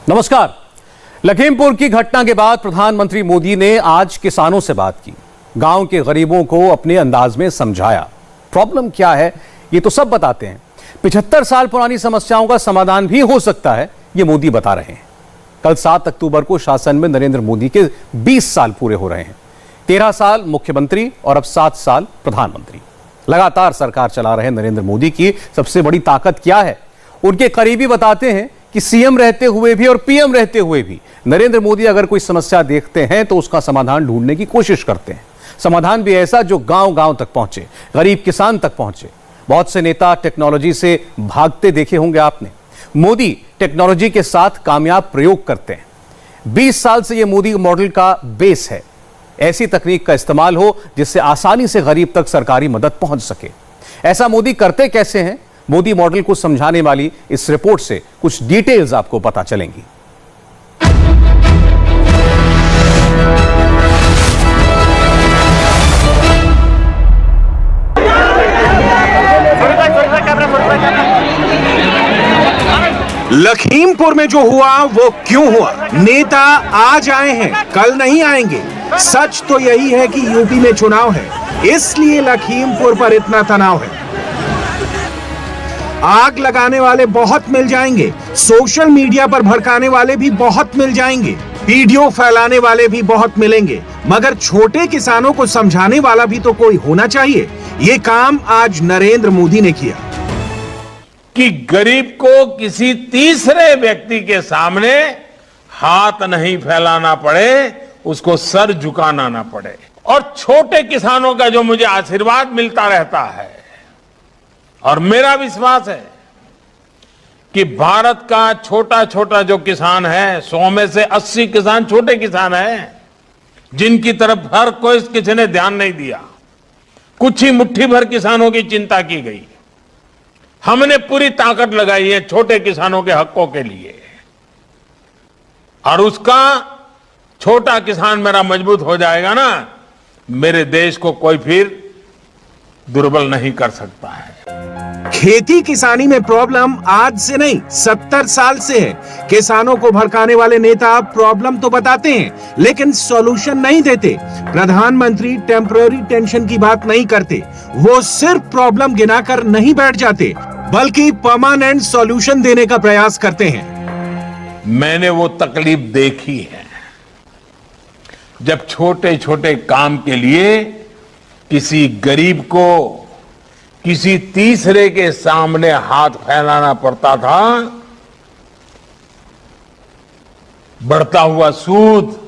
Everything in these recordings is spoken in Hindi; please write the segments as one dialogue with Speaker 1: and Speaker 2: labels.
Speaker 1: नमस्कार। लखीमपुर की घटना के बाद प्रधानमंत्री मोदी ने आज किसानों से बात की, गांव के गरीबों को अपने अंदाज में समझाया। प्रॉब्लम क्या है ये तो सब बताते हैं। 75 साल पुरानी समस्याओं का समाधान भी हो सकता है, ये मोदी बता रहे हैं। कल 7 अक्टूबर को शासन में नरेंद्र मोदी के 20 साल पूरे हो रहे हैं। 13 साल मुख्यमंत्री और अब 7 साल प्रधानमंत्री। लगातार सरकार चला रहे नरेंद्र मोदी की सबसे बड़ी ताकत क्या है? उनके करीबी बताते हैं कि सीएम रहते हुए भी और पीएम रहते हुए भी नरेंद्र मोदी अगर कोई समस्या देखते हैं तो उसका समाधान ढूंढने की कोशिश करते हैं। समाधान भी ऐसा जो गांव-गांव तक पहुंचे, गरीब किसान तक पहुंचे। बहुत से नेता टेक्नोलॉजी से भागते देखे होंगे आपने। मोदी टेक्नोलॉजी के साथ कामयाब प्रयोग करते हैं। 20 साल से यह मोदी मॉडल का बेस है। ऐसी तकनीक का इस्तेमाल हो जिससे आसानी से गरीब तक सरकारी मदद पहुंच सके। ऐसा मोदी करते कैसे हैं? मोदी मॉडल को समझाने वाली इस रिपोर्ट से कुछ डिटेल्स आपको पता चलेंगी।
Speaker 2: लखीमपुर में जो हुआ वो क्यों हुआ? नेता आज आए हैं, कल नहीं आएंगे। सच तो यही है कि यूपी में चुनाव है, इसलिए लखीमपुर पर इतना तनाव है। आग लगाने वाले बहुत मिल जाएंगे, सोशल मीडिया पर भड़काने वाले भी बहुत मिल जाएंगे, वीडियो फैलाने वाले भी बहुत मिलेंगे, मगर छोटे किसानों को समझाने वाला भी तो कोई होना चाहिए। ये काम आज नरेंद्र मोदी ने किया
Speaker 3: कि गरीब को किसी तीसरे व्यक्ति के सामने हाथ नहीं फैलाना पड़े, उसको सर झुकाना ना पड़े। और छोटे किसानों का जो मुझे आशीर्वाद मिलता रहता है और मेरा विश्वास है कि भारत का छोटा छोटा जो किसान है, 100 में से 80 किसान छोटे किसान हैं, जिनकी तरफ हर कोई किसी ने ध्यान नहीं दिया। कुछ ही मुट्ठी भर किसानों की चिंता की गई। हमने पूरी ताकत लगाई है छोटे किसानों के हकों के लिए, और उसका छोटा किसान मेरा मजबूत हो जाएगा ना, मेरे देश को कोई फिर दुर्बल नहीं कर सकता है।
Speaker 2: खेती किसानी में प्रॉब्लम आज से नहीं, 70 साल से है। किसानों को भड़काने वाले नेता प्रॉब्लम तो बताते हैं लेकिन सॉल्यूशन नहीं देते। प्रधानमंत्री टेम्पररी टेंशन की बात नहीं करते, वो सिर्फ प्रॉब्लम गिनाकर नहीं बैठ जाते बल्कि परमानेंट सॉल्यूशन देने का प्रयास करते हैं।
Speaker 3: मैंने वो तकलीफ देखी है जब छोटे छोटे काम के लिए किसी गरीब को किसी तीसरे के सामने हाथ फैलाना पड़ता था। बढ़ता हुआ सूद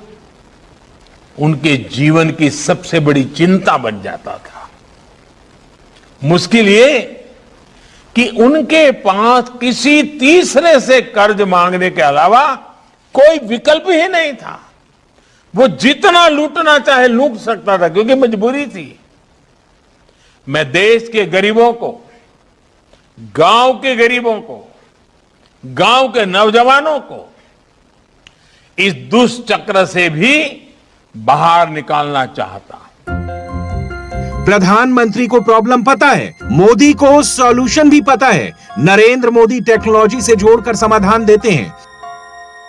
Speaker 3: उनके जीवन की सबसे बड़ी चिंता बन जाता था। मुश्किल ये कि उनके पास किसी तीसरे से कर्ज मांगने के अलावा कोई विकल्प ही नहीं था। वो जितना लूटना चाहे लूट सकता था क्योंकि मजबूरी थी। मैं देश के गरीबों को, गांव के गरीबों को, गांव के नौजवानों को इस दुष्चक्र से भी बाहर निकालना चाहता।
Speaker 2: प्रधानमंत्री को प्रॉब्लम पता है, मोदी को सॉल्यूशन भी पता है। नरेंद्र मोदी टेक्नोलॉजी से जोड़कर समाधान देते हैं।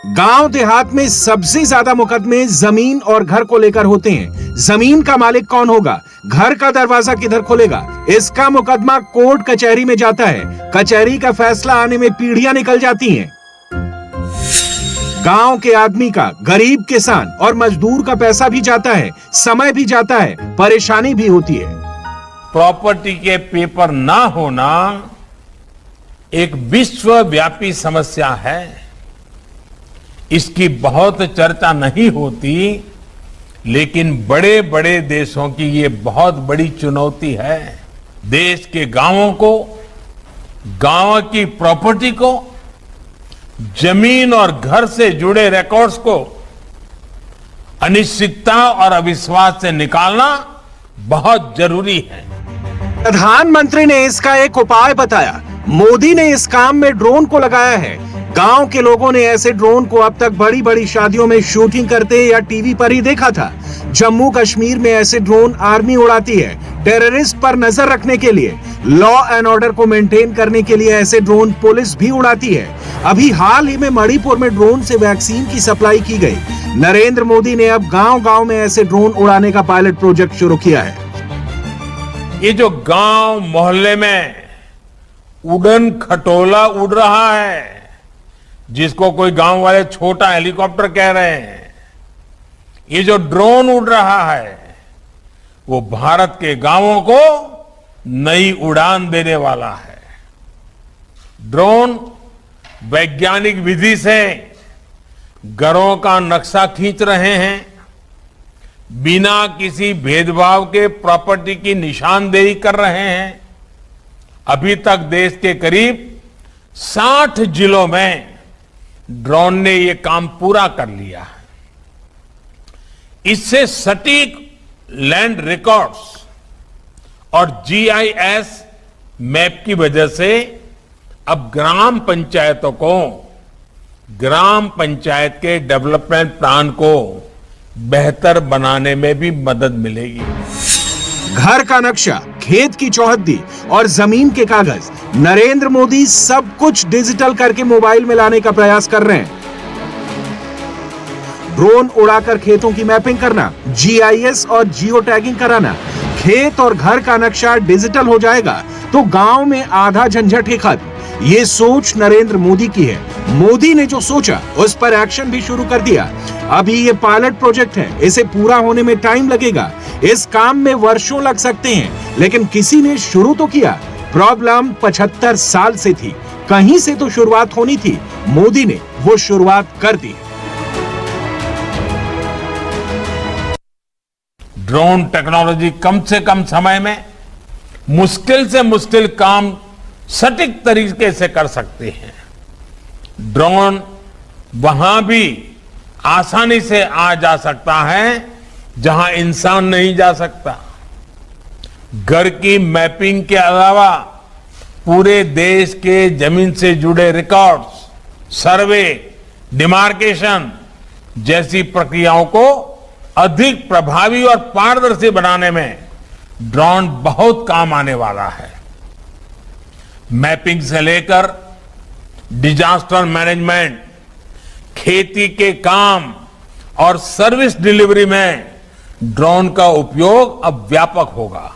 Speaker 2: गांव देहात में सबसे ज्यादा मुकदमे जमीन और घर को लेकर होते हैं। जमीन का मालिक कौन होगा, घर का दरवाजा किधर खोलेगा, इसका मुकदमा कोर्ट कचहरी में जाता है। कचहरी का फैसला आने में पीढ़ियां निकल जाती हैं। गांव के आदमी का, गरीब किसान और मजदूर का पैसा भी जाता है, समय भी जाता है, परेशानी भी होती है।
Speaker 3: प्रॉपर्टी के पेपर ना होना एक विश्वव्यापी समस्या है। इसकी बहुत चर्चा नहीं होती, लेकिन बड़े बड़े देशों की ये बहुत बड़ी चुनौती है। देश के गांवों को, गांव की प्रॉपर्टी को, जमीन और घर से जुड़े रिकॉर्ड्स को अनिश्चितता और अविश्वास से निकालना बहुत जरूरी है।
Speaker 2: प्रधानमंत्री ने इसका एक उपाय बताया। मोदी ने इस काम में ड्रोन को लगाया है। गांव के लोगों ने ऐसे ड्रोन को अब तक बड़ी बड़ी शादियों में शूटिंग करते या टीवी पर ही देखा था। जम्मू कश्मीर में ऐसे ड्रोन आर्मी उड़ाती है। टेररिस्ट पर नजर रखने के लिए, लॉ एंड ऑर्डर को मेंटेन करने के लिए ऐसे ड्रोन पुलिस भी उड़ाती है। अभी हाल ही में मणिपुर में ड्रोन से वैक्सीन की सप्लाई की गई। नरेंद्र मोदी ने अब गांव-गांव में ऐसे ड्रोन उड़ाने का पायलट प्रोजेक्ट शुरू किया है।
Speaker 3: ये जो गांव मोहल्ले में उड़न खटोला उड़ रहा है, जिसको कोई गांव वाले छोटा हेलीकॉप्टर कह रहे हैं, ये जो ड्रोन उड़ रहा है, वो भारत के गांवों को नई उड़ान देने वाला है। ड्रोन वैज्ञानिक विधि से घरों का नक्शा खींच रहे हैं, बिना किसी भेदभाव के प्रॉपर्टी की निशानदेही कर रहे हैं। अभी तक देश के करीब 60 जिलों में ड्रोन ने ये काम पूरा कर लिया है। इससे सटीक लैंड रिकॉर्ड्स और जीआईएस मैप की वजह से अब ग्राम पंचायतों को ग्राम पंचायत के डेवलपमेंट प्लान को बेहतर बनाने में भी मदद मिलेगी।
Speaker 2: घर का नक्शा, खेत की चौहद्दी और जमीन के कागज, नरेंद्र मोदी सब कुछ डिजिटल करके मोबाइल में लाने का प्रयास कर रहे हैं। ड्रोन उड़ाकर खेतों की मैपिंग करना, जीआईएस और जियो टैगिंग कराना, खेत और घर का नक्शा डिजिटल हो जाएगा तो गांव में आधा झंझट ही खत्म। ये सोच नरेंद्र मोदी की है। मोदी ने जो सोचा उस पर एक्शन भी शुरू कर दिया। अभी ये पायलट प्रोजेक्ट है, इसे पूरा होने में टाइम लगेगा। इस काम में वर्षों लग सकते हैं, लेकिन किसी ने शुरू तो किया। प्रॉब्लम 75 साल से थी, कहीं से तो शुरुआत होनी थी। मोदी ने वो शुरुआत कर दी।
Speaker 3: ड्रोन टेक्नोलॉजी कम से कम समय में मुश्किल से मुश्किल काम सटीक तरीके से कर सकते हैं। ड्रोन वहां भी आसानी से आ जा सकता है जहां इंसान नहीं जा सकता। घर की मैपिंग के अलावा पूरे देश के जमीन से जुड़े रिकॉर्ड्स, सर्वे, डिमार्केशन जैसी प्रक्रियाओं को अधिक प्रभावी और पारदर्शी बनाने में ड्रोन बहुत काम आने वाला है। मैपिंग से लेकर डिजास्टर मैनेजमेंट, खेती के काम और सर्विस डिलीवरी में ड्रोन का उपयोग अब व्यापक होगा।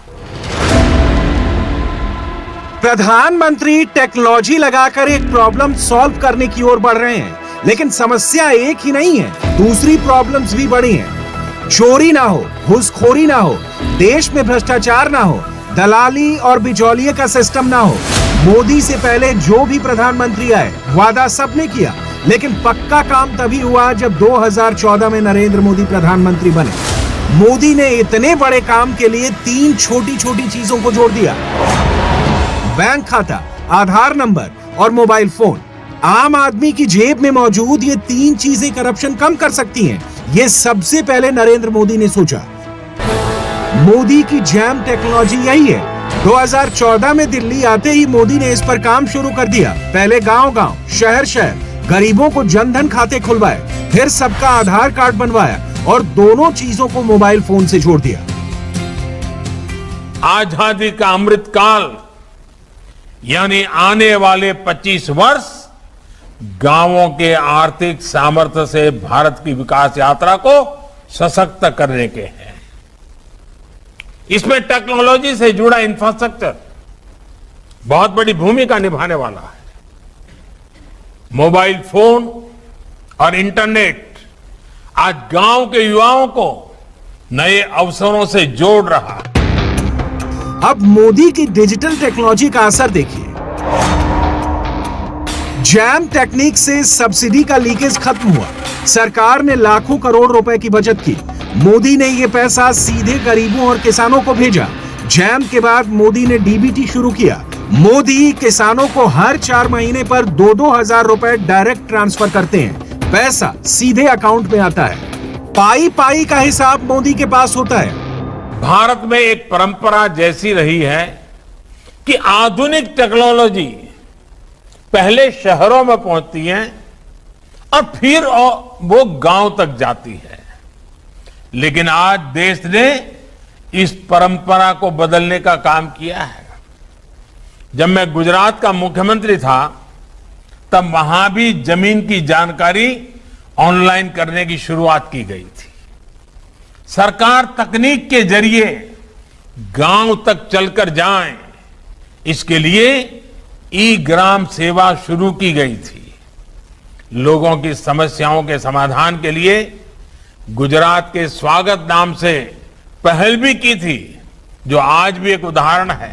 Speaker 2: प्रधानमंत्री टेक्नोलॉजी लगाकर एक प्रॉब्लम सॉल्व करने की ओर बढ़ रहे हैं, लेकिन समस्या एक ही नहीं है, दूसरी प्रॉब्लम्स भी बड़ी हैं। चोरी ना हो, घूसखोरी ना हो, देश में भ्रष्टाचार ना हो, दलाली और बिचौलिए का सिस्टम ना हो। मोदी से पहले जो भी प्रधानमंत्री आए, वादा सबने किया, लेकिन पक्का काम तभी हुआ जब 2014 में नरेंद्र मोदी प्रधानमंत्री बने। मोदी ने इतने बड़े काम के लिए 3 छोटी छोटी चीजों को जोड़ दिया: बैंक खाता, आधार नंबर और मोबाइल फोन। आम आदमी की जेब में मौजूद ये 3 चीजें करप्शन कम कर सकती हैं। ये सबसे पहले नरेंद्र मोदी ने सोचा। मोदी की जैम टेक्नोलॉजी यही है। 2014 में दिल्ली आते ही मोदी ने इस पर काम शुरू कर दिया। पहले गांव-गांव, शहर-शहर गरीबों को जनधन खाते खुलवाए, फिर सबका आधार कार्ड बनवाया और दोनों चीजों को मोबाइल फोन से जोड़ दिया।
Speaker 3: आजादी का अमृत काल यानी आने वाले 25 वर्ष गांवों के आर्थिक सामर्थ्य से भारत की विकास यात्रा को सशक्त करने के हैं। इसमें टेक्नोलॉजी से जुड़ा इंफ्रास्ट्रक्चर बहुत बड़ी भूमिका निभाने वाला है। मोबाइल फोन और इंटरनेट आज गांव के युवाओं को नए अवसरों से जोड़ रहा है।
Speaker 2: अब मोदी की डिजिटल टेक्नोलॉजी का असर देखिए। जैम टेक्निक से सब्सिडी का लीकेज खत्म हुआ। सरकार ने लाखों करोड़ रुपए की बचत की। मोदी ने यह पैसा सीधे गरीबों और किसानों को भेजा। जैम के बाद मोदी ने डीबीटी शुरू किया। मोदी किसानों को हर 4 महीने पर 2-2 हजार रुपए डायरेक्ट ट्रांसफर करते हैं। पैसा सीधे अकाउंट में आता है। पाई पाई का हिसाब मोदी के पास होता है।
Speaker 3: भारत में एक परंपरा जैसी रही है कि आधुनिक टेक्नोलॉजी पहले शहरों में पहुंचती है और फिर वो गांव तक जाती है। लेकिन आज देश ने इस परंपरा को बदलने का काम किया है। जब मैं गुजरात का मुख्यमंत्री था तब वहां भी जमीन की जानकारी ऑनलाइन करने की शुरुआत की गई थी। सरकार तकनीक के जरिए गांव तक चलकर जाए, इसके लिए ई ग्राम सेवा शुरू की गई थी। लोगों की समस्याओं के समाधान के लिए गुजरात के स्वागत नाम से पहल भी की थी, जो आज भी एक उदाहरण है।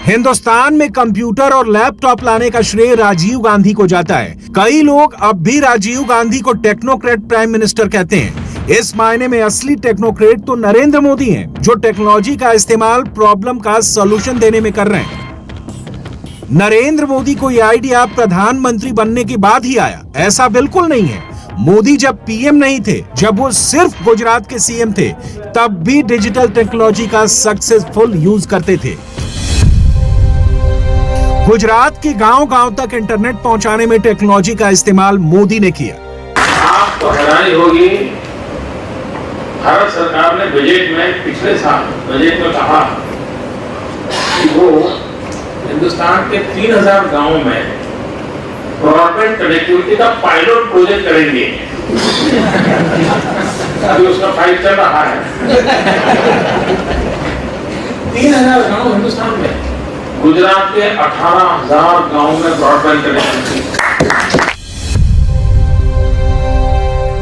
Speaker 2: हिंदुस्तान में कंप्यूटर और लैपटॉप लाने का श्रेय राजीव गांधी को जाता है। कई लोग अब भी राजीव गांधी को टेक्नोक्रेट प्राइम मिनिस्टर कहते हैं। इस मायने में असली टेक्नोक्रेट तो नरेंद्र मोदी हैं, जो टेक्नोलॉजी का इस्तेमाल प्रॉब्लम का सॉल्यूशन देने में कर रहे हैं। नरेंद्र मोदी को यह आइडिया प्रधानमंत्री बनने के बाद ही आया, ऐसा बिल्कुल नहीं है। मोदी जब पीएम नहीं थे, जब वो सिर्फ गुजरात के सीएम थे, तब भी डिजिटल टेक्नोलॉजी का सक्सेसफुल यूज करते थे। गुजरात के गांव-गांव तक इंटरनेट पहुंचाने में टेक्नोलॉजी का इस्तेमाल मोदी ने किया।
Speaker 3: आपको हैरानी होगी, भारत सरकार ने बजट में पिछले साल बजट में कहा कि वो हिंदुस्तान के 3000 गांवों में ब्रॉडबैंड कनेक्टिविटी का पायलट प्रोजेक्ट करेंगे। अभी उसका फाइल चल रहा है। 3000 गांव हिंदुस्तान में, गुजरात के 18,000 गांवों में ब्रॉडबैंड कनेक्टिविटी।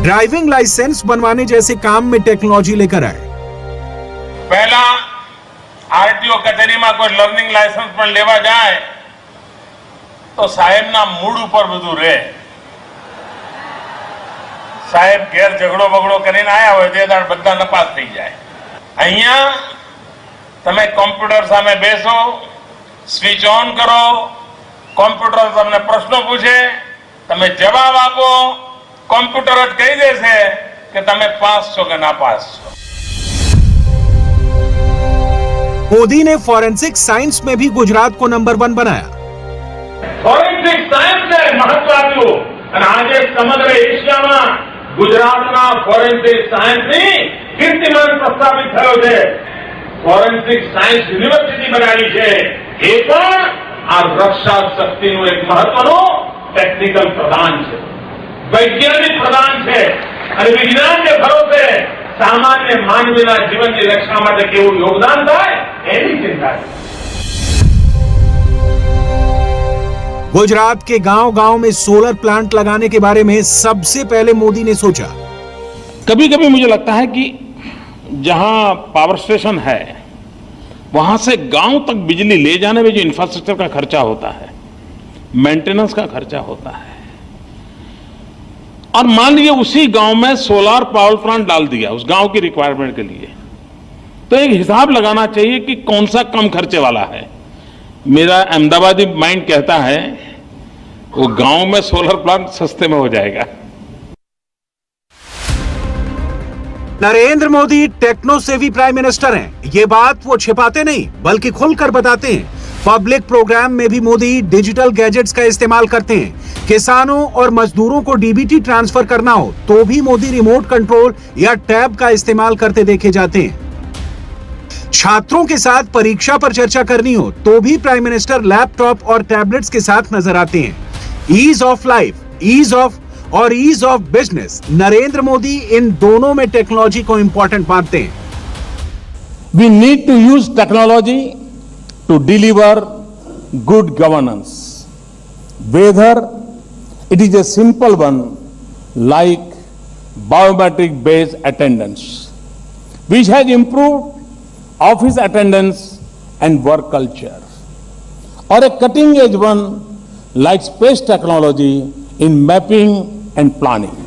Speaker 2: ड्राइविंग लाइसेंस बनवाने जैसे काम में टेक्नोलॉजी लेकर आए।
Speaker 3: पहला आरटीओ कचेरी में कोई लर्निंग लाइसेंस पर लेवा जाए तो साहेब ना मूड ऊपर બધું રહે। સાહેબ ઘેર ઝઘડો બગડો કરીને આયા હોય તે દાડ બધા નપાસ થઈ જાય। અહીંયા તમે કોમ્પ્યુટર સામે બેસો, સ્વિચ ઓન કરો, કોમ્પ્યુટર તમને પ્રશ્નો પૂછે, તમે જવાબ આપો, કોમ્પ્યુટર જ કહી દેશે કે તમે પાસ છો કે નાપાસ છો।
Speaker 2: मोदी ने फॉरेंसिक साइंस में भी गुजरात को नंबर 1 बनाया।
Speaker 3: ફોરેન્સિક સાયન્સને મહત્વ આપ્યું અને આજે સમગ્ર એશિયામાં ગુજરાતના ફોરેન્સિક સાયન્સની કીર્તિમાન પ્રસ્થાપિત થયો છે। ફોરેન્સિક સાયન્સ યુનિવર્સિટી બનાવી છે। એ પણ આ રક્ષા શક્તિનું એક મહત્વનું ટેકનિકલ પ્રદાન છે, વૈજ્ઞાનિક પ્રદાન છે અને વિજ્ઞાનને ભરોસે સામાન્ય માનવીના જીવનની રક્ષા માટે કેવું યોગદાન થાય એની ચિંતા છે।
Speaker 2: गुजरात के गांव-गांव में सोलर प्लांट लगाने के बारे में सबसे पहले मोदी ने सोचा।
Speaker 3: कभी कभी मुझे लगता है कि जहां पावर स्टेशन है वहां से गांव तक बिजली ले जाने में जो इंफ्रास्ट्रक्चर का खर्चा होता है, मेंटेनेंस का खर्चा होता है, और मान लीजिए उसी गांव में सोलर पावर प्लांट डाल दिया उस गांव की रिक्वायरमेंट के लिए, तो एक हिसाब लगाना चाहिए कि कौन सा कम खर्चे वाला है। मेरा अहमदाबादी माइंड कहता है वो गांव में सोलर प्लांट सस्ते में हो जाएगा।
Speaker 2: नरेंद्र मोदी टेक्नो सेवी प्राइम मिनिस्टर हैं। ये बात वो छिपाते नहीं बल्कि खुलकर बताते हैं। पब्लिक प्रोग्राम में भी मोदी डिजिटल गैजेट्स का इस्तेमाल करते हैं। किसानों और मजदूरों को डीबीटी ट्रांसफर करना हो तो भी मोदी रिमोट कंट्रोल या टैब का इस्तेमाल करते देखे जाते हैं। छात्रों के साथ परीक्षा पर चर्चा करनी हो तो भी प्राइम मिनिस्टर लैपटॉप और टैबलेट्स के साथ नजर आते हैं। Ease of life, ease of और ease of business, Narendra Modi इन दोनों में टेक्नोलॉजी को इंपॉर्टेंट मानते हैं।
Speaker 3: We need to use technology to deliver good governance, whether it is a simple one like biometric based attendance, which has improved office attendance and work culture, or a cutting edge one like space technology in mapping and planning.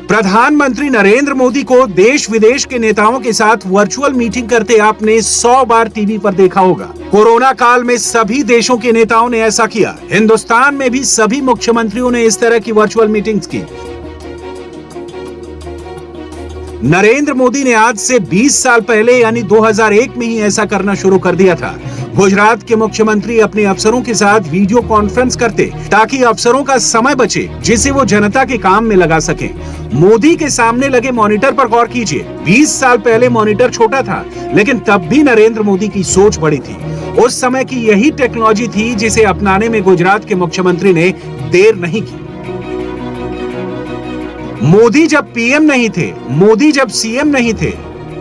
Speaker 2: प्रधानमंत्री नरेंद्र मोदी को देश विदेश के नेताओं के साथ वर्चुअल मीटिंग करते आपने 100 बार टीवी पर देखा होगा। कोरोना काल में सभी देशों के नेताओं ने ऐसा किया। हिंदुस्तान में भी सभी मुख्यमंत्रियों ने इस तरह की वर्चुअल मीटिंग्स की। नरेंद्र मोदी ने आज से 20 साल पहले यानी 2001 में ही ऐसा करना शुरू कर दिया था। गुजरात के मुख्यमंत्री अपने अफसरों के साथ वीडियो कॉन्फ्रेंस करते ताकि अफसरों का समय बचे जिसे वो जनता के काम में लगा सकें। मोदी के सामने लगे मॉनिटर पर गौर कीजिए। 20 साल पहले मॉनिटर छोटा था, लेकिन तब भी नरेंद्र मोदी की सोच बड़ी थी। उस समय की यही टेक्नोलॉजी थी जिसे अपनाने में गुजरात के मुख्यमंत्री ने देर नहीं की। मोदी जब पीएम नहीं थे, मोदी जब सीएम नहीं थे,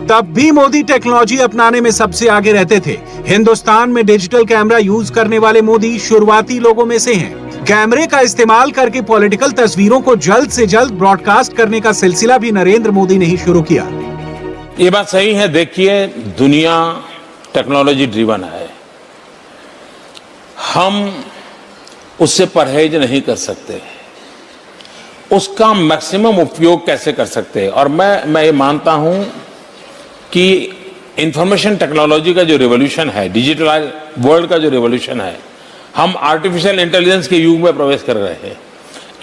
Speaker 2: तब भी मोदी टेक्नोलॉजी अपनाने में सबसे आगे रहते थे। हिंदुस्तान में डिजिटल कैमरा यूज करने वाले मोदी शुरुआती लोगों में से हैं। कैमरे का इस्तेमाल करके पॉलिटिकल तस्वीरों को जल्द से जल्द ब्रॉडकास्ट करने का सिलसिला भी नरेंद्र मोदी ने ही शुरू किया।
Speaker 3: ये बात सही है। देखिए, दुनिया टेक्नोलॉजी ड्रिवन है, हम उससे परहेज नहीं कर सकते, उसका मैक्सिमम उपयोग कैसे कर सकते हैं। और मैं ये मानता हूं कि इंफॉर्मेशन टेक्नोलॉजी का जो रिवॉल्यूशन है, डिजिटल वर्ल्ड का जो रिवॉल्यूशन है, हम आर्टिफिशियल इंटेलिजेंस के युग में प्रवेश कर रहे हैं।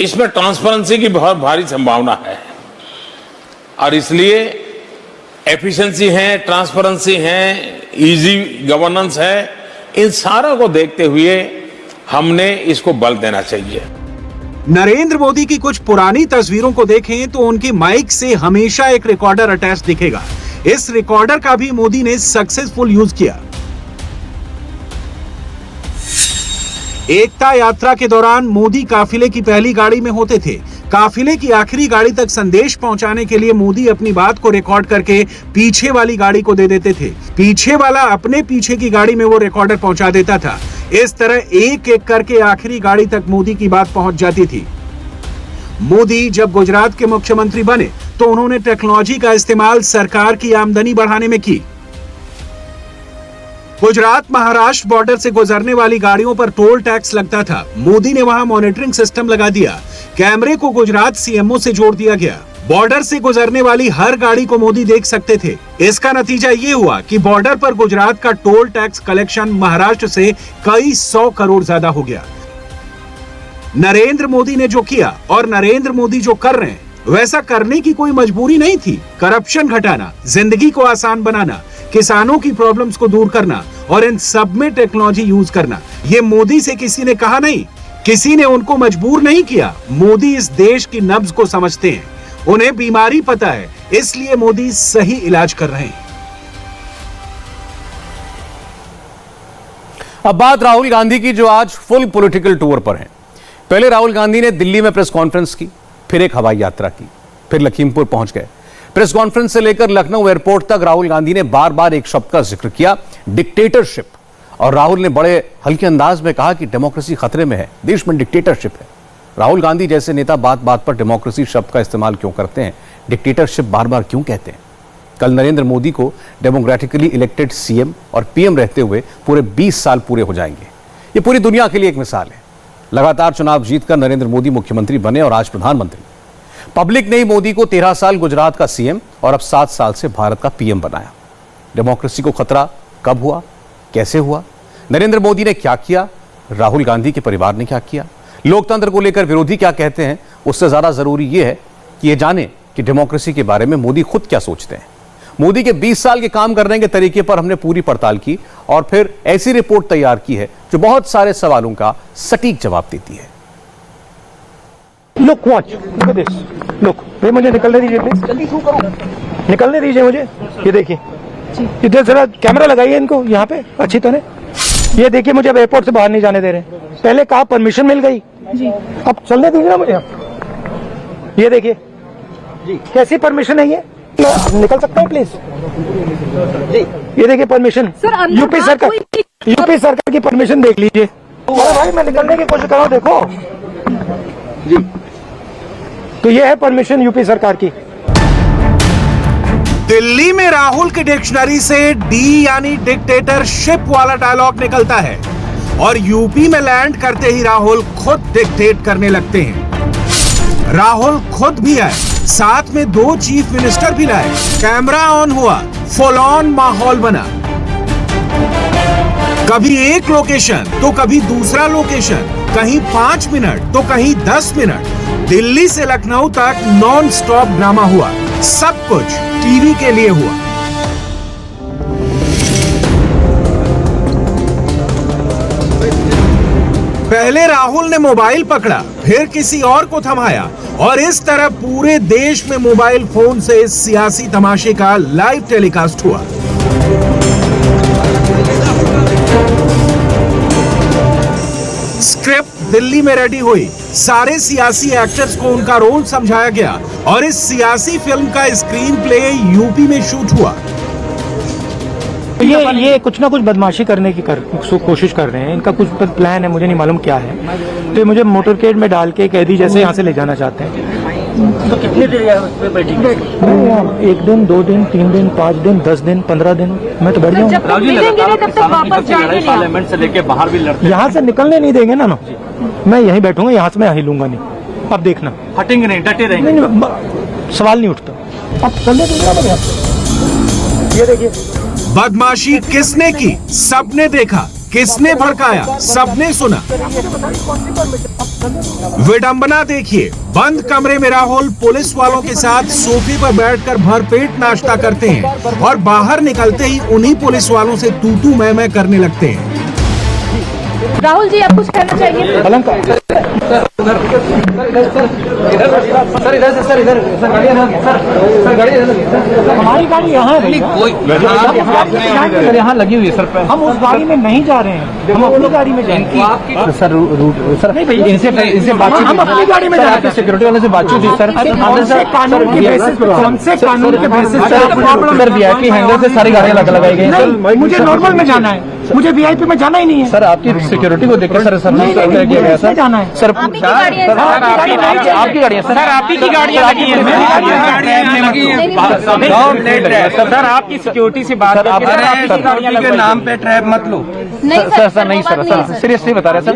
Speaker 3: इसमें ट्रांसपेरेंसी की बहुत भारी संभावना है और इसलिए एफिशिएंसी है, ट्रांसपेरेंसी है, इजी गवर्नेंस है, इन सारा को देखते हुए हमने इसको बल देना चाहिए।
Speaker 2: नरेंद्र मोदी की कुछ पुरानी तस्वीरों को देखें तो उनकी माइक से हमेशा एक रिकॉर्डर अटैच दिखेगा। इस रिकॉर्डर का भी मोदी ने सक्सेसफुल यूज किया। एकता यात्रा के दौरान मोदी काफिले की पहली गाड़ी में होते थे। काफिले की आखिरी गाड़ी तक संदेश पहुंचाने के लिए मोदी अपनी बात को रिकॉर्ड करके पीछे वाली गाड़ी को दे देते थे। पीछे वाला अपने पीछे की गाड़ी में वो रिकॉर्डर पहुंचा देता था। इस तरह एक एक करके आखिरी गाड़ी तक मोदी की बात पहुंच जाती थी। मोदी जब गुजरात के मुख्यमंत्री बने तो उन्होंने टेक्नोलॉजी का इस्तेमाल सरकार की आमदनी बढ़ाने में की। गुजरात महाराष्ट्र बॉर्डर से गुजरने वाली गाड़ियों पर टोल टैक्स लगता था। मोदी ने वहां मॉनिटरिंग सिस्टम लगा दिया। कैमरे को गुजरात सीएमओ से जोड़ दिया गया। बॉर्डर से गुजरने वाली हर गाड़ी को मोदी देख सकते थे। इसका नतीजा ये हुआ कि बॉर्डर पर गुजरात का टोल टैक्स कलेक्शन महाराष्ट्र से कई 100 करोड़ ज्यादा हो गया। नरेंद्र मोदी ने जो किया और नरेंद्र मोदी जो कर रहे हैं, वैसा करने की कोई मजबूरी नहीं थी। करप्शन घटाना, जिंदगी को आसान बनाना, किसानों की प्रॉब्लम्स को दूर करना और इन सब में टेक्नोलॉजी यूज करना, ये मोदी से किसी ने कहा नहीं, किसी ने उनको मजबूर नहीं किया। मोदी इस देश की नब्ज को समझते हैं, उन्हें बीमारी पता है, इसलिए मोदी सही इलाज कर रहे हैं।
Speaker 1: अब बात राहुल गांधी की, जो आज फुल पॉलिटिकल टूर पर हैं। पहले राहुल गांधी ने दिल्ली में प्रेस कॉन्फ्रेंस की, फिर एक हवाई यात्रा की, फिर लखीमपुर पहुंच गए। प्रेस कॉन्फ्रेंस से लेकर लखनऊ एयरपोर्ट तक राहुल गांधी ने बार बार एक शब्द का जिक्र किया, डिक्टेटरशिप। और राहुल ने बड़े हल्के अंदाज में कहा कि डेमोक्रेसी खतरे में है, देश में डिक्टेटरशिप है। राहुल गांधी जैसे नेता बात बात पर डेमोक्रेसी शब्द का इस्तेमाल क्यों करते हैं, डिक्टेटरशिप बार बार क्यों कहते हैं? कल नरेंद्र मोदी को डेमोक्रेटिकली इलेक्टेड सीएम और पीएम रहते हुए पूरे 20 साल पूरे हो जाएंगे। ये पूरी दुनिया के लिए एक मिसाल है। लगातार चुनाव जीतकर नरेंद्र मोदी मुख्यमंत्री बने और आज प्रधानमंत्री। पब्लिक ने ही मोदी को 13 साल गुजरात का सीएम और अब 7 साल से भारत का पीएम बनाया। डेमोक्रेसी को खतरा कब हुआ, कैसे हुआ, नरेंद्र मोदी ने क्या किया, राहुल गांधी के परिवार ने क्या किया, लोकतंत्र को लेकर विरोधी क्या कहते हैं, उससे ज्यादा जरूरी यह है कि ये जाने कि डेमोक्रेसी के बारे में मोदी खुद क्या सोचते हैं। मोदी के 20 साल के काम करने के तरीके पर हमने पूरी पड़ताल की और फिर ऐसी रिपोर्ट तैयार की है जो बहुत सारे सवालों का सटीक जवाब देती है।
Speaker 4: Look, watch. Look at this. Look, भाई मुझे निकलने दीजिए प्लीज। जल्दी शुरू करो। निकलने दीजिए मुझे। ये देखिए, इधर जरा कैमरा लगाइए इनको यहाँ पे अच्छी तरह। ये देखिए, मुझे अब एयरपोर्ट से बाहर नहीं जाने दे रहे। पहले कहा परमिशन मिल गई जी, अब चलने दीजिए ना मुझे। ये देखिए कैसी परमिशन है, ये निकल सकता है प्लीज जी। ये देखिए परमिशन, यूपी सरकार की परमिशन देख लीजिए। अरे भाई मैं निकलने की कोशिश कर रहा हूँ, देखो जी। तो ये है परमिशन यूपी सरकार की।
Speaker 2: दिल्ली में राहुल की डिक्शनरी से डी यानी डिक्टेटरशिप वाला डायलॉग निकलता है और यूपी में लैंड करते ही राहुल खुद डिक्टेट करने लगते हैं। राहुल खुद भी आए, साथ में 2 चीफ मिनिस्टर भी लाए। कैमरा ऑन हुआ, फुल ऑन माहौल बना। कभी एक लोकेशन तो कभी दूसरा लोकेशन, कहीं 5 मिनट तो कहीं 10 मिनट। दिल्ली से लखनऊ तक नॉन स्टॉप ड्रामा हुआ। सब कुछ टीवी के लिए हुआ। पहले राहुल ने मोबाइल पकड़ा, फिर किसी और को थमाया और इस तरह पूरे देश में मोबाइल फोन से इस सियासी तमाशे का लाइव टेलीकास्ट हुआ। स्क्रिप्ट दिल्ली में रेडी हुई, सारे सियासी एक्टर्स को उनका रोल समझाया गया और इस सियासी फिल्म का स्क्रीन प्ले यूपी में शूट हुआ।
Speaker 4: ये कुछ ना कुछ बदमाशी करने की कोशिश कर रहे हैं। इनका कुछ प्लान है, मुझे नहीं मालूम क्या है। तो मुझे मोटरकेड में डाल के कैदी जैसे यहाँ से ले जाना चाहते हैं।
Speaker 5: तो कितने देर बैठेंगे?
Speaker 4: 1 दिन, 2 दिन, 3 दिन, 5 दिन, 10 दिन, 15 दिन मैं तो बैठ जाऊंगा।
Speaker 5: पार्लियामेंट से लेके बाहर भी लड़ते,
Speaker 4: यहाँ से निकलने नहीं देंगे ना। मैं यहीं बैठूंगा, यहाँ से मैं हिलूंगा नहीं। अब देखना,
Speaker 5: हटेंगे नहीं, डटे रहेंगे।
Speaker 4: नहीं, सवाल नहीं उठता। अब चलने ये देखिए,
Speaker 2: बदमाशी किसने की? सबने देखा। किसने भड़काया? सबने सुना। विडंबना देखिए, बंद कमरे में राहुल पुलिस वालों के साथ सोफे पर बैठकर भरपेट नाश्ता करते हैं और बाहर निकलते ही उन्हीं पुलिस वालों से तू तू मैं करने लगते हैं।
Speaker 6: राहुल जी, आप कुछ कहना चाहिए?
Speaker 4: सर इधर से, सर इधर, सर गाड़ी हमारी गाड़ी यहाँ यहाँ लगी हुई है सर। हम उस गाड़ी में नहीं जा रहे हैं, हम अपनी गाड़ी में जाएंगे। सर रूट सर नहीं भाई, इनसे बातचीत, हम अपनी गाड़ी में जाके सिक्योरिटी वाले से बातचीत हुई सर। कानून के बेसिस पर, हमसे कानून के बेसिस पर प्रॉब्लम कर दिया कि हैंडल से सारी गाड़ियाँ लगाई गई। मुझे नॉर्मल में जाना है, मुझे वीआईपी में जाना ही नहीं है। सर आपकी सिक्योरिटी को देखकर सर सर जाना है। सर आपकी गाड़ी है सर, आपकी की गाड़ियाँ लगी है, सर आपकी सिक्योरिटी से बात के नाम पे ट्रैप मत लो।
Speaker 6: नहीं
Speaker 4: सर नहीं सर सीरियसली बता रहे सर।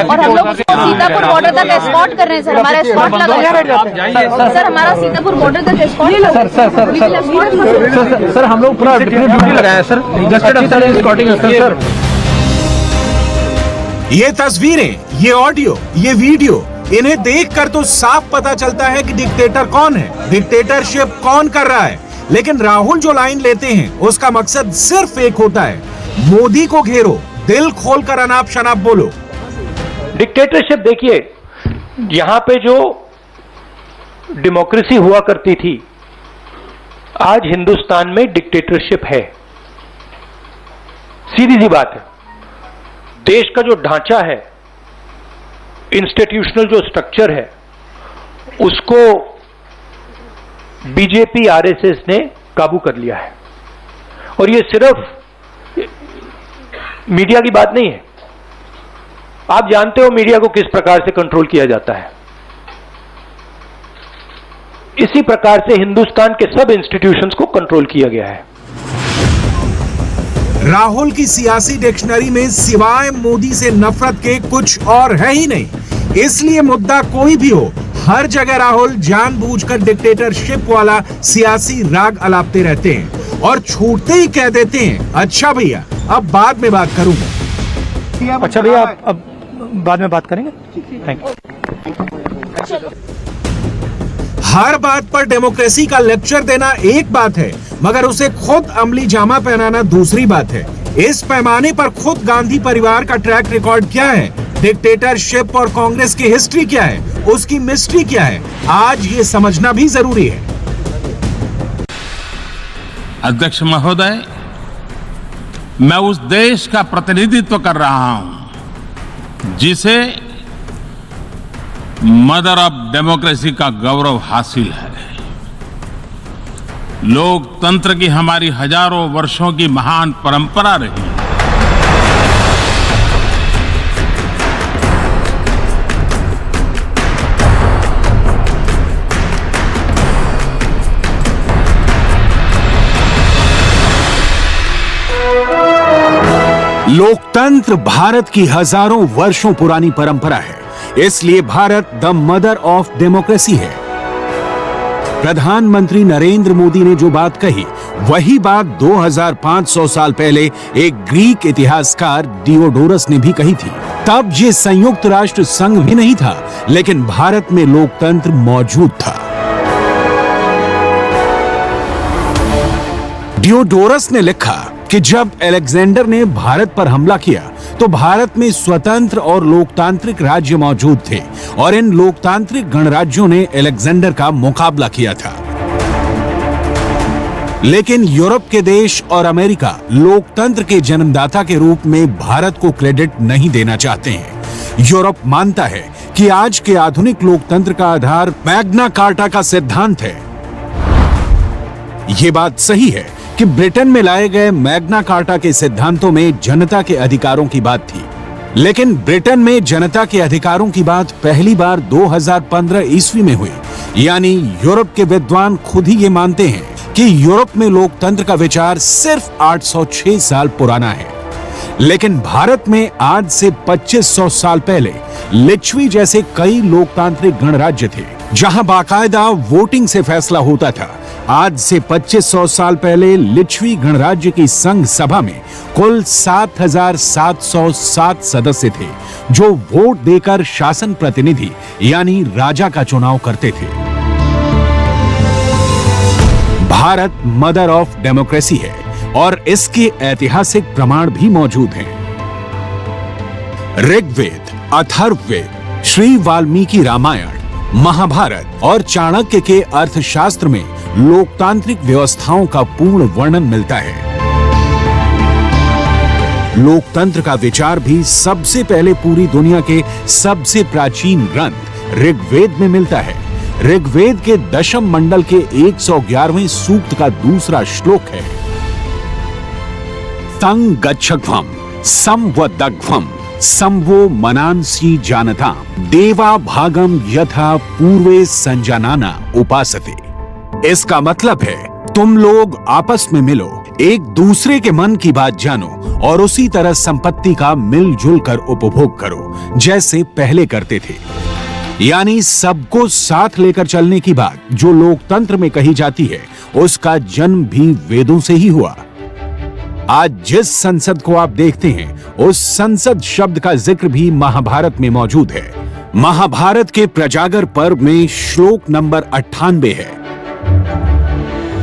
Speaker 6: और हम लोग सीतापुर बॉर्डर तक एस्कॉर्ट कर रहे हैं सर, हमारा एस्कॉर्ट लगा। सर हमारा सीतापुर बॉर्डर तक एस्कॉर्ट।
Speaker 4: सर हम लोग पूरा ड्यूटी लगाया सर, सर।
Speaker 2: ये तस्वीरें, ये ऑडियो, ये वीडियो, इन्हें देखकर तो साफ पता चलता है कि डिक्टेटर कौन है, डिक्टेटरशिप कौन कर रहा है। लेकिन राहुल जो लाइन लेते हैं उसका मकसद सिर्फ एक होता है, मोदी को घेरो, दिल खोलकर अनाप शनाप बोलो।
Speaker 4: डिक्टेटरशिप देखिए, यहाँ पे जो डेमोक्रेसी हुआ करती थी, आज हिंदुस्तान में डिक्टेटरशिप है। सीधी सी बात है। देश का जो ढांचा है, इंस्टीट्यूशनल जो स्ट्रक्चर है, उसको बीजेपी आरएसएस ने काबू कर लिया है। और ये सिर्फ मीडिया की बात नहीं है। आप जानते हो मीडिया को किस प्रकार से कंट्रोल किया जाता है। इसी प्रकार से हिंदुस्तान के सब इंस्टीट्यूशंस को कंट्रोल किया गया है।
Speaker 2: राहुल की सियासी डिक्शनरी में सिवाय मोदी से नफरत के कुछ और है ही नहीं। इसलिए मुद्दा कोई भी हो, हर जगह राहुल जानबूझकर डिक्टेटरशिप वाला सियासी राग अलापते रहते हैं और छूटते ही कह देते हैं, अच्छा भैया अब बाद में बात करूंगा।
Speaker 4: अच्छा भैया आप अब बाद में बात करेंगे। Thank you.
Speaker 2: हर बात पर डेमोक्रेसी का लेक्चर देना एक बात है, मगर उसे खुद अमली जामा पहनाना दूसरी बात है। इस पैमाने पर खुद गांधी परिवार का ट्रैक रिकॉर्ड क्या है, डिक्टेटरशिप और कांग्रेस की हिस्ट्री क्या है, उसकी मिस्ट्री क्या है, आज ये समझना भी जरूरी है।
Speaker 3: अध्यक्ष महोदय, मैं उस देश का प्रतिनिधित्व कर रहा हूं जिसे मदर ऑफ डेमोक्रेसी का गौरव हासिल है। लोकतंत्र की हमारी हजारों वर्षों की महान परंपरा रही।
Speaker 2: लोकतंत्र भारत की हजारों वर्षों पुरानी परंपरा है, इसलिए Bharat the mother of democracy है। प्रधानमंत्री नरेंद्र मोदी ने जो बात कही, वही बात 2500 साल पहले एक ग्रीक इतिहासकार डियोडोरस ने भी कही थी। तब ये संयुक्त राष्ट्र संघ भी नहीं था, लेकिन भारत में लोकतंत्र मौजूद था। डियोडोरस ने लिखा कि जब अलेक्जेंडर ने भारत पर हमला किया तो भारत में स्वतंत्र और लोकतांत्रिक राज्य मौजूद थे और इन लोकतांत्रिक गणराज्यों ने अलेक्जेंडर का मुकाबला किया था। लेकिन यूरोप के देश और अमेरिका लोकतंत्र के जन्मदाता के रूप में भारत को क्रेडिट नहीं देना चाहते हैं। यूरोप मानता है कि आज के आधुनिक लोकतंत्र का आधार मैग्ना कार्टा का सिद्धांत है। यह बात सही है कि ब्रिटेन में लाए गए मैग्ना कार्टा के सिद्धांतों में जनता के अधिकारों की बात थी, लेकिन ब्रिटेन में जनता के अधिकारों की बात पहली बार 2015 ईस्वी में हुई। यानी यूरोप के विद्वान खुद ही ये मानते हैं कि यूरोप में लोकतंत्र का विचार सिर्फ 806 साल पुराना है। लेकिन भारत में आज से 2500 साल पहले लिच्छवी जैसे कई लोकतांत्रिक गणराज्य थे, जहां बाकायदा वोटिंग से फैसला होता था। आज से 2500 साल पहले लिच्छवी गणराज्य की संघ सभा में कुल 7,707 सदस्य थे, जो वोट देकर शासन प्रतिनिधि यानी राजा का चुनाव करते थे। भारत मदर ऑफ डेमोक्रेसी है और इसके ऐतिहासिक प्रमाण भी मौजूद हैं। ऋग्वेद, अथर्ववेद, श्री वाल्मीकि रामायण, महाभारत और चाणक्य के अर्थशास्त्र में लोकतांत्रिक व्यवस्थाओं का पूर्ण वर्णन मिलता है। लोकतंत्र का विचार भी सबसे पहले पूरी दुनिया के सबसे प्राचीन ग्रंथ ऋग्वेद में मिलता है। ऋग्वेद के दशम मंडल के 111वें सूक्त का दूसरा श्लोक है, तंग गच्छध्वम संवदग्ध्वम संवो मनांसी जानता देवा भागम यथा पूर्वे संजानाना उपासते। इसका मतलब है तुम लोग आपस में मिलो, एक दूसरे के मन की बात जानो और उसी तरह संपत्ति का मिलजुल कर उपभोग करो जैसे पहले करते थे। यानी सबको साथ लेकर चलने की बात जो लोकतंत्र में कही जाती है, उसका जन्म भी वेदों से ही हुआ। आज जिस संसद को आप देखते हैं, उस संसद शब्द का जिक्र भी महाभारत में मौजूद है। महाभारत के प्रजागर पर्व में श्लोक नंबर 98 है,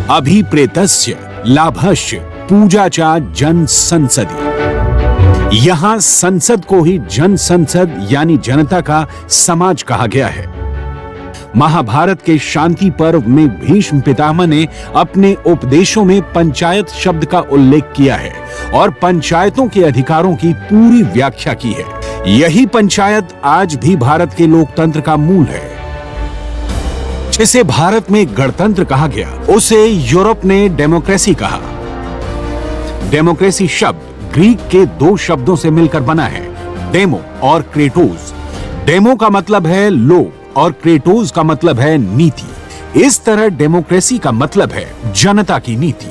Speaker 2: अभिप्रेतस्य लाभस्य पूजा चा जन संसदी। यहां संसद को ही जन संसद यानी जनता का समाज कहा गया है। महाभारत के शांति पर्व में भीष्म पितामह ने अपने उपदेशों में पंचायत शब्द का उल्लेख किया है और पंचायतों के अधिकारों की पूरी व्याख्या की है। यही पंचायत आज भी भारत के लोकतंत्र का मूल है। जिसे भारत में गणतंत्र कहा गया, उसे यूरोप ने डेमोक्रेसी कहा। डेमोक्रेसी शब्द ग्रीक के दो शब्दों से मिलकर बना है, डेमो और क्रेटोस। डेमो का मतलब है लोग और क्रेटोस का मतलब है नीति। इस तरह डेमोक्रेसी का मतलब है जनता की नीति।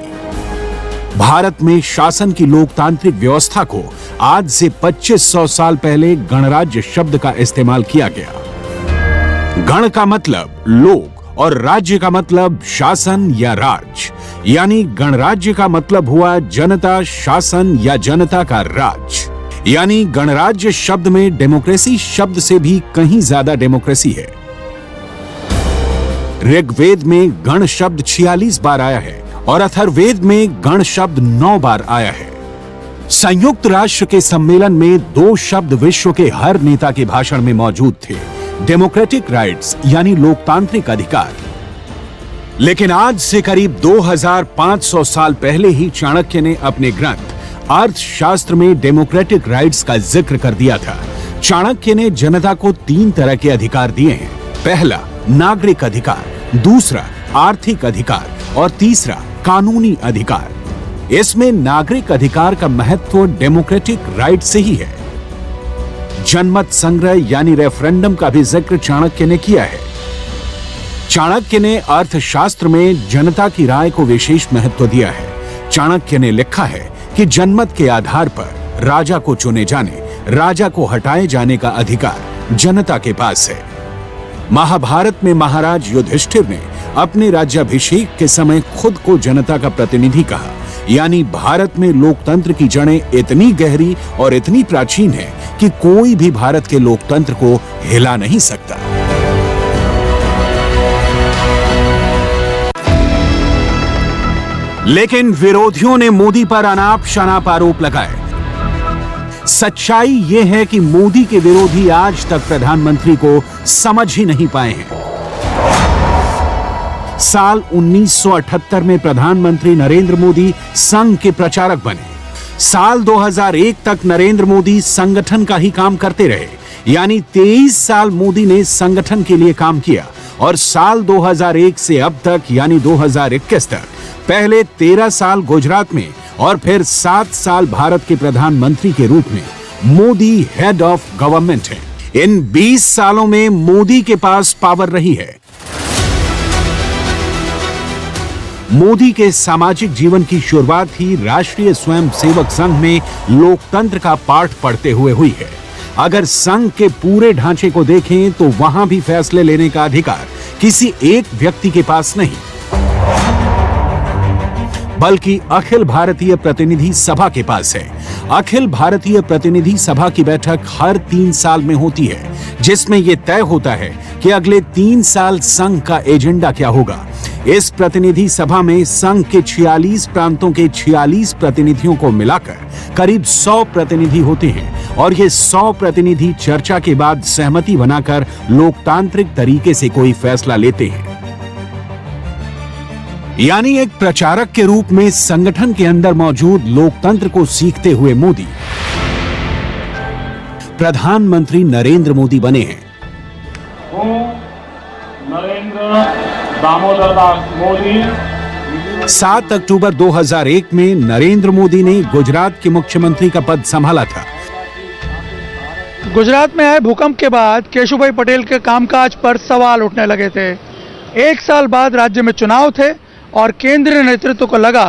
Speaker 2: भारत में शासन की लोकतांत्रिक व्यवस्था को आज से 2500 साल पहले गणराज्य शब्द का इस्तेमाल किया गया। गण का मतलब लोग और राज्य का मतलब शासन या राज, यानी गणराज्य का मतलब हुआ जनता शासन या जनता का राज। यानी गणराज्य शब्द में डेमोक्रेसी शब्द से भी कहीं ज्यादा डेमोक्रेसी है। ऋग्वेद में गण शब्द 46 बार आया है और अथर्ववेद में गण शब्द 9 बार आया है। संयुक्त राष्ट्र के सम्मेलन में दो शब्द विश्व के हर नेता के भाषण में मौजूद थे, डेमोक्रेटिक राइट्स यानी लोकतांत्रिक अधिकार। लेकिन आज से करीब 2500 साल पहले ही चाणक्य ने अपने ग्रंथ अर्थशास्त्र में डेमोक्रेटिक राइट्स का जिक्र कर दिया था। चाणक्य ने जनता को 3 तरह के अधिकार दिए हैं। पहला नागरिक अधिकार, दूसरा आर्थिक अधिकार और तीसरा कानूनी अधिकार। इसमें नागरिक अधिकार का महत्व डेमोक्रेटिक राइट से ही है। जनमत संग्रह यानी रेफरेंडम का भी जिक्र चाणक्य ने किया है। चाणक्य ने अर्थशास्त्र में जनता की राय को विशेष महत्व दिया है। चाणक्य ने लिखा है कि जनमत के आधार पर राजा को चुने जाने, राजा को हटाए जाने का अधिकार जनता के पास है। महाभारत में महाराज युधिष्ठिर ने अपने राज्याभिषेक के समय खुद को जनता का प्रतिनिधि कहा। यानी भारत में लोकतंत्र की जड़ें इतनी गहरी और इतनी प्राचीन है कि कोई भी भारत के लोकतंत्र को हिला नहीं सकता। लेकिन विरोधियों ने मोदी पर अनाप शनाप आरोप लगाए। सच्चाई यह है कि मोदी के विरोधी आज तक प्रधानमंत्री को समझ ही नहीं पाए हैं। साल 1978 में प्रधानमंत्री नरेंद्र मोदी संघ के प्रचारक बने। साल 2001 तक नरेंद्र मोदी संगठन का ही काम करते रहे, यानी 23 साल मोदी ने संगठन के लिए काम किया और साल 2001 से अब तक यानी 2021 तक पहले 13 साल गुजरात में और फिर 7 साल भारत के प्रधानमंत्री के रूप में मोदी हेड ऑफ गवर्नमेंट है। इन 20 सालों में मोदी के पास पावर रही है। मोदी के सामाजिक जीवन की शुरुआत ही राष्ट्रीय स्वयंसेवक संघ में लोकतंत्र का पाठ पढ़ते हुए हुई है। अगर संघ के पूरे ढांचे को देखें तो वहां भी फैसले लेने का अधिकार किसी एक व्यक्ति के पास नहीं, बल्कि अखिल भारतीय प्रतिनिधि सभा के पास है। अखिल भारतीय प्रतिनिधि सभा की बैठक हर 3 साल में होती है, जिसमें यह तय होता है कि अगले 3 साल संघ का एजेंडा क्या होगा। इस प्रतिनिधि सभा में संघ के 46 प्रांतों के 46 प्रतिनिधियों को मिलाकर करीब 100 प्रतिनिधि होते हैं और ये 100 प्रतिनिधि चर्चा के बाद सहमति बनाकर लोकतांत्रिक तरीके से कोई फैसला लेते हैं। यानी एक प्रचारक के रूप में संगठन के अंदर मौजूद लोकतंत्र को सीखते हुए मोदी प्रधानमंत्री नरेंद्र मोदी बने हैं।
Speaker 3: नरेंद्र दामोदर दास मोदी
Speaker 2: 7 अक्टूबर 2001 में नरेंद्र मोदी ने गुजरात के मुख्यमंत्री का पद संभाला था।
Speaker 4: गुजरात में आए भूकंप के बाद केशुभाई पटेल के कामकाज पर सवाल उठने लगे थे। 1 साल बाद राज्य में चुनाव थे और केंद्रीय नेतृत्व को लगा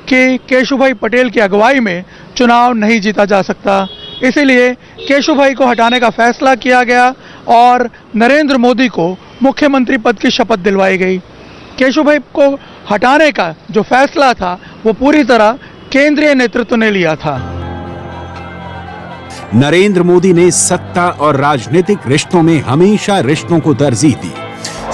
Speaker 4: कि केशुभाई पटेल की अगुवाई में चुनाव नहीं जीता जा सकता, इसीलिए केशुभाई को हटाने का फैसला किया गया और नरेंद्र मोदी को मुख्यमंत्री पद की शपथ दिलवाई गई। केशुभाई को हटाने का जो फैसला था वो पूरी तरह केंद्रीय नेतृत्व ने लिया था।
Speaker 2: नरेंद्र मोदी ने सत्ता और राजनीतिक रिश्तों में हमेशा रिश्तों को तरजीह दी।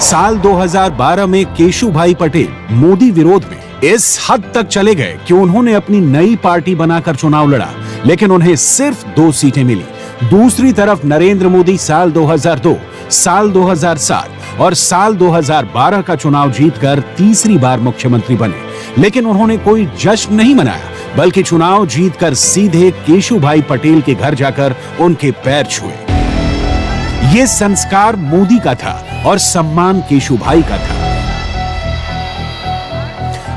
Speaker 2: साल 2012 में केशुभाई पटेल मोदी विरोध में इस हद तक चले गए कि उन्होंने अपनी नई पार्टी बनाकर चुनाव लड़ा, लेकिन उन्हें सिर्फ 2 सीटें मिली। दूसरी तरफ नरेंद्र मोदी साल 2002, साल 2007 और साल 2012 का चुनाव जीतकर तीसरी बार मुख्यमंत्री बने, लेकिन उन्होंने कोई जश्न नहीं मनाया, बल्कि चुनाव जीतकर सीधे केशुभाई पटेल के घर जाकर उनके पैर छुए। ये संस्कार मोदी का था और सम्मान केशुभाई का था।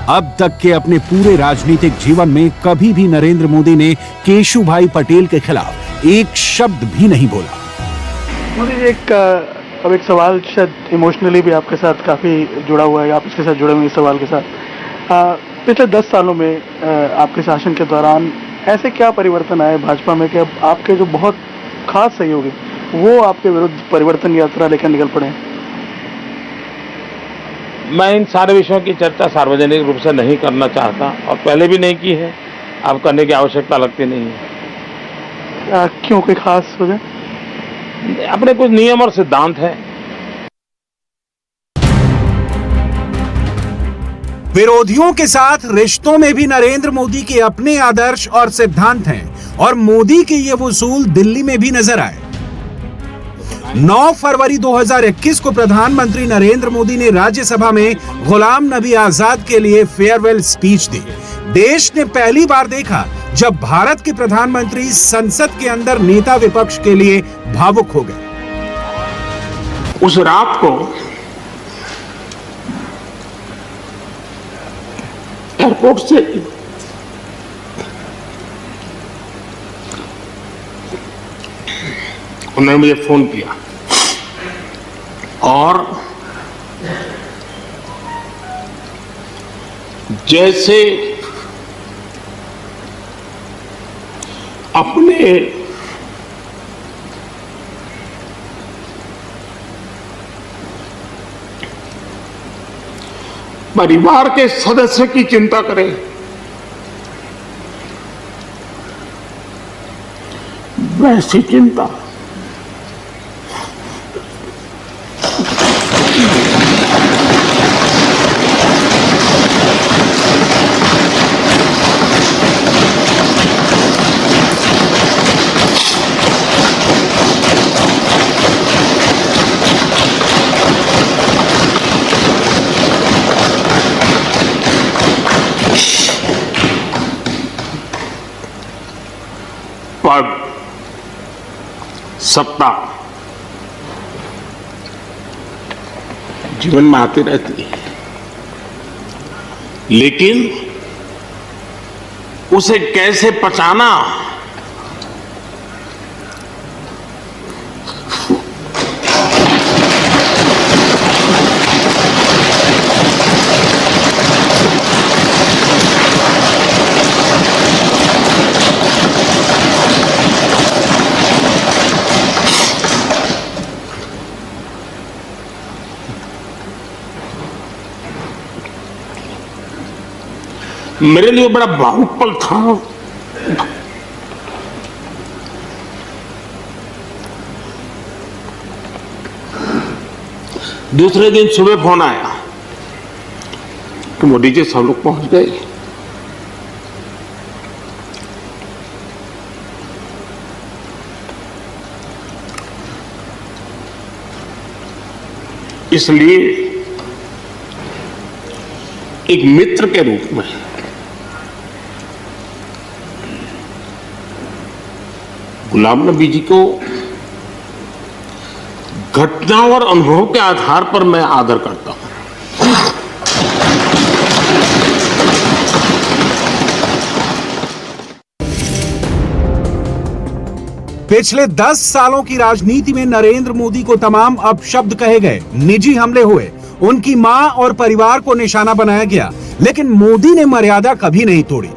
Speaker 2: अब तक के अपने पूरे राजनीतिक जीवन में कभी भी नरेंद्र मोदी ने केशुभाई पटेल के खिलाफ एक शब्द भी नहीं बोला।
Speaker 4: मोदी जी, अब एक सवाल शायद इमोशनली भी आपके साथ काफ़ी जुड़ा हुआ है, आप इसके साथ जुड़े हुए इस सवाल के साथ। पिछले 10 सालों में आपके शासन के दौरान ऐसे क्या परिवर्तन आए भाजपा में कि अब आपके जो बहुत खास सहयोगी वो आपके विरुद्ध परिवर्तन यात्रा लेकर निकल पड़े?
Speaker 3: मैं इन सारे विषयों की चर्चा सार्वजनिक रूप से नहीं करना चाहता और पहले भी नहीं की है, अब करने की आवश्यकता लगती नहीं है।
Speaker 4: क्यों, कोई खास वजह?
Speaker 3: अपने कुछ नियम और सिद्धांत हैं।
Speaker 2: विरोधियों के साथ रिश्तों में भी नरेंद्र मोदी के अपने आदर्श और सिद्धांत हैं और मोदी के ये वसूल दिल्ली में भी नजर आए। 9 फरवरी 2021 को प्रधानमंत्री नरेंद्र मोदी ने राज्यसभा में गुलाम नबी आजाद के लिए फेयरवेल स्पीच दी। देश ने पहली बार देखा जब भारत के प्रधानमंत्री संसद के अंदर नेता विपक्ष के लिए भावुक हो गए।
Speaker 3: उस रात को एयरपोर्ट से उन्होंने मुझे फोन किया और जैसे अपने परिवार के सदस्य की चिंता करें, वैसी चिंता पद, सत्ता जीवन में आती रहती है, लेकिन उसे कैसे पचाना, मेरे लिए बड़ा भावुक पल था। दूसरे दिन सुबह फोन आया कि मोदी जी सब लोग पहुंच गए। इसलिए एक मित्र के रूप में गुलाम नबी जी को घटना और अनुभव के आधार पर मैं आदर करता हूं।
Speaker 2: पिछले 10 सालों की राजनीति में नरेंद्र मोदी को तमाम अपशब्द कहे गए, निजी हमले हुए, उनकी मां और परिवार को निशाना बनाया गया, लेकिन मोदी ने मर्यादा कभी नहीं तोड़ी।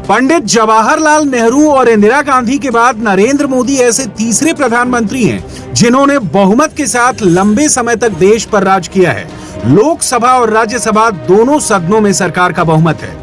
Speaker 2: पंडित जवाहरलाल नेहरू और इंदिरा गांधी के बाद नरेंद्र मोदी ऐसे तीसरे प्रधानमंत्री हैं जिन्होंने बहुमत के साथ लंबे समय तक देश पर राज किया है। लोकसभा और राज्यसभा दोनों सदनों में सरकार का बहुमत है।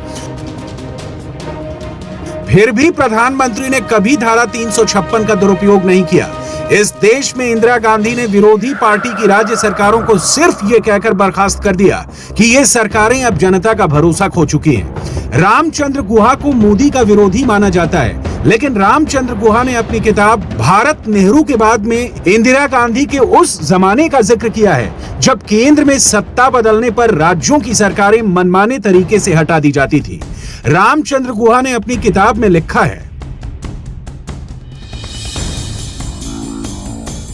Speaker 2: फिर भी प्रधानमंत्री ने कभी धारा 356 का दुरुपयोग नहीं किया। इस देश में इंदिरा गांधी ने विरोधी पार्टी की राज्य सरकारों को सिर्फ ये कहकर बर्खास्त कर दिया कि ये सरकारें अब जनता का भरोसा खो चुकी हैं। रामचंद्र गुहा को मोदी का विरोधी माना जाता है, लेकिन रामचंद्र गुहा ने अपनी किताब भारत नेहरू के बाद में इंदिरा गांधी के उस जमाने का जिक्र किया है जब केंद्र में सत्ता बदलने पर राज्यों की सरकारें मनमाने तरीके से हटा दी जाती थी। रामचंद्र गुहा ने अपनी किताब में लिखा है,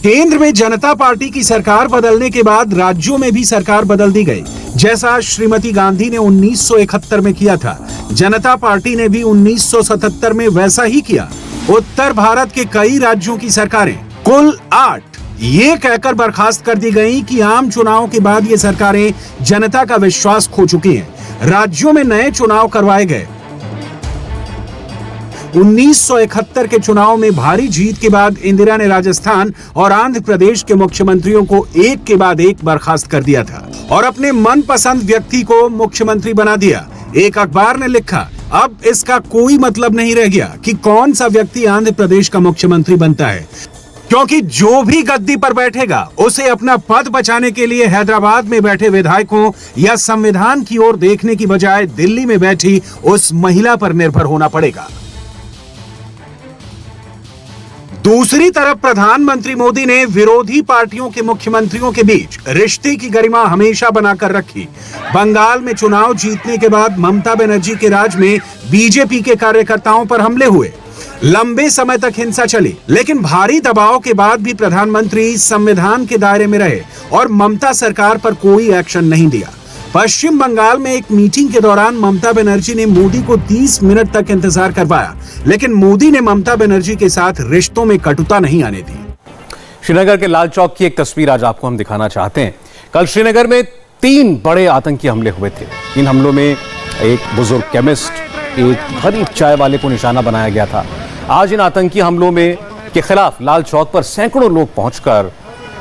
Speaker 2: केंद्र में जनता पार्टी की सरकार बदलने के बाद राज्यों में भी सरकार बदल दी गई, जैसा श्रीमती गांधी ने 1971 में किया था। जनता पार्टी ने भी 1977 में वैसा ही किया। उत्तर भारत के कई राज्यों की सरकारें, कुल 8, ये कहकर बर्खास्त कर दी गई कि आम चुनाव के बाद ये सरकारें जनता का विश्वास खो चुकी हैं। राज्यों में नए चुनाव करवाए गए। 1971 के चुनाव में भारी जीत के बाद इंदिरा ने राजस्थान और आंध्र प्रदेश के मुख्यमंत्रियों को एक के बाद एक बर्खास्त कर दिया था और अपने मनपसंद व्यक्ति को मुख्यमंत्री बना दिया। एक अखबार ने लिखा, अब इसका कोई मतलब नहीं रह गया कि कौन सा व्यक्ति आंध्र प्रदेश का मुख्यमंत्री बनता है, क्योंकि जो भी गद्दी पर बैठेगा उसे अपना पद बचाने के लिए हैदराबाद में बैठे विधायकों या संविधान की ओर देखने की बजाय दिल्ली में बैठी उस महिला पर निर्भर होना पड़ेगा। दूसरी तरफ प्रधानमंत्री मोदी ने विरोधी पार्टियों के मुख्यमंत्रियों के बीच रिश्ते की गरिमा हमेशा बनाकर रखी। बंगाल में चुनाव जीतने के बाद ममता बनर्जी के राज में बीजेपी के कार्यकर्ताओं पर हमले हुए। लंबे समय तक हिंसा चली, लेकिन भारी दबाव के बाद भी प्रधानमंत्री संविधान के दायरे में रहे और ममता सरकार पर कोई एक्शन नहीं लिया। पश्चिम बंगाल में एक मीटिंग के दौरान ममता बनर्जी ने मोदी को 30 मिनट तक इंतजार करवाया, लेकिन मोदी ने ममता बनर्जी के साथ रिश्तों में कटुता नहीं आने दी।
Speaker 1: श्रीनगर के लाल चौक की एक तस्वीर आज आपको हम दिखाना चाहते हैं। कल श्रीनगर में 3 बड़े आतंकी हमले हुए थे। इन हमलों में एक बुजुर्ग केमिस्ट, एक गरीब चाय वाले को निशाना बनाया गया था। आज इन आतंकी हमलों में के खिलाफ लाल चौक पर सैकड़ों लोग पहुंचकर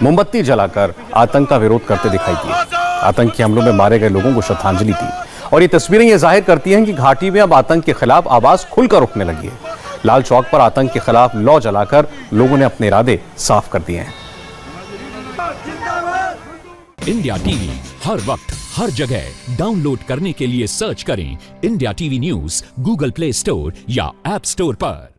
Speaker 1: मोमबत्ती जलाकर आतंक का विरोध करते दिखाई दिए। आतंकी हमलों में मारे गए लोगों को श्रद्धांजलि दी और ये तस्वीरें ये जाहिर करती हैं कि घाटी में अब आतंक के खिलाफ आवाज खुलकर उठने लगी है। लाल चौक पर आतंक के खिलाफ लौ जलाकर लोगों ने अपने इरादे साफ कर दिए हैं।
Speaker 7: इंडिया टीवी हर वक्त हर जगह डाउनलोड करने के लिए सर्च करें India TV news Google play store या ऐप स्टोर पर।